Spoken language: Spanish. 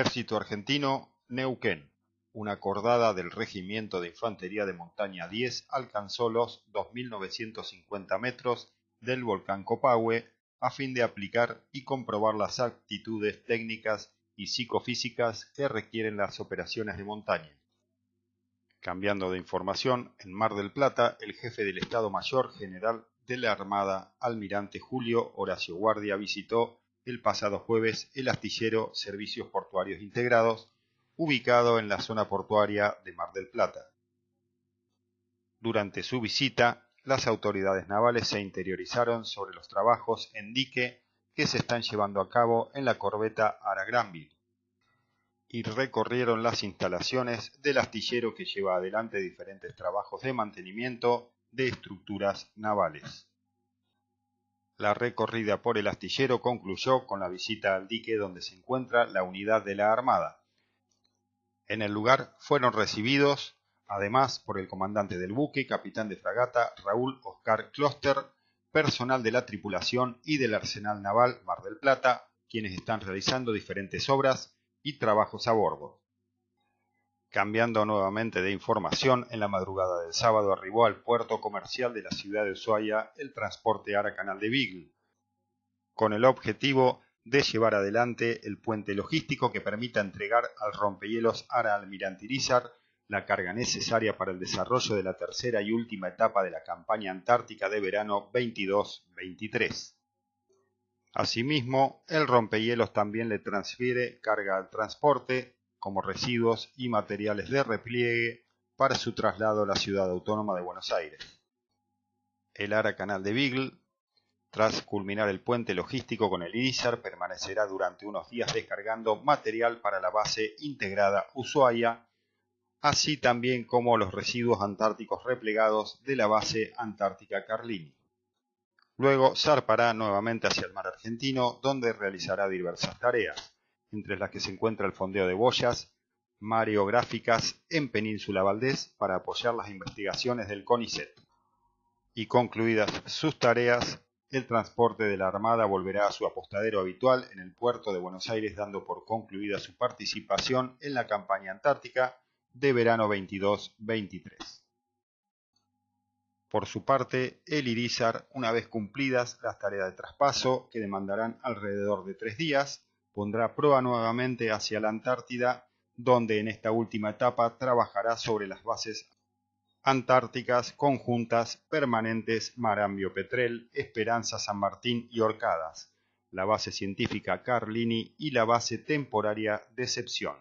Ejército Argentino, Neuquén. Una cordada del Regimiento de Infantería de Montaña 10 alcanzó los 2.950 metros del volcán Copahue a fin de aplicar y comprobar las aptitudes técnicas y psicofísicas que requieren las operaciones de montaña. Cambiando de información, en Mar del Plata, el jefe del Estado Mayor General de la Armada, almirante Julio Horacio Guardia, visitó el pasado jueves el astillero Servicios Portuarios Integrados, ubicado en la zona portuaria de Mar del Plata. Durante su visita, las autoridades navales se interiorizaron sobre los trabajos en dique que se están llevando a cabo en la corbeta Ara Granville y recorrieron las instalaciones del astillero que lleva adelante diferentes trabajos de mantenimiento de estructuras navales. La recorrida por el astillero concluyó con la visita al dique donde se encuentra la unidad de la Armada. En el lugar fueron recibidos, además, por el comandante del buque, capitán de fragata Raúl Oscar Kloster, personal de la tripulación y del Arsenal Naval Mar del Plata, quienes están realizando diferentes obras y trabajos a bordo. Cambiando nuevamente de información, en la madrugada del sábado arribó al puerto comercial de la ciudad de Ushuaia el transporte Ara Canal de Beagle, con el objetivo de llevar adelante el puente logístico que permita entregar al rompehielos Ara Almirante Irízar la carga necesaria para el desarrollo de la tercera y última etapa de la campaña antártica de verano 22-23. Asimismo, el rompehielos también le transfiere carga al transporte, como residuos y materiales de repliegue, para su traslado a la ciudad autónoma de Buenos Aires. El Ara Canal de Beagle, tras culminar el puente logístico con el Irízar, permanecerá durante unos días descargando material para la base integrada Ushuaia, así también como los residuos antárticos replegados de la base antártica Carlini. Luego zarpará nuevamente hacia el mar argentino, donde realizará diversas tareas, entre las que se encuentra el fondeo de boyas mareográficas en Península Valdés para apoyar las investigaciones del CONICET. Y concluidas sus tareas, el transporte de la Armada volverá a su apostadero habitual en el puerto de Buenos Aires, dando por concluida su participación en la campaña antártica de verano 22-23. Por su parte, el Irízar, una vez cumplidas las tareas de traspaso, que demandarán alrededor de 3 días, pondrá proa nuevamente hacia la Antártida, donde en esta última etapa trabajará sobre las bases antárticas conjuntas permanentes Marambio Petrel, Esperanza San Martín y Orcadas, la base científica Carlini y la base temporaria Decepción.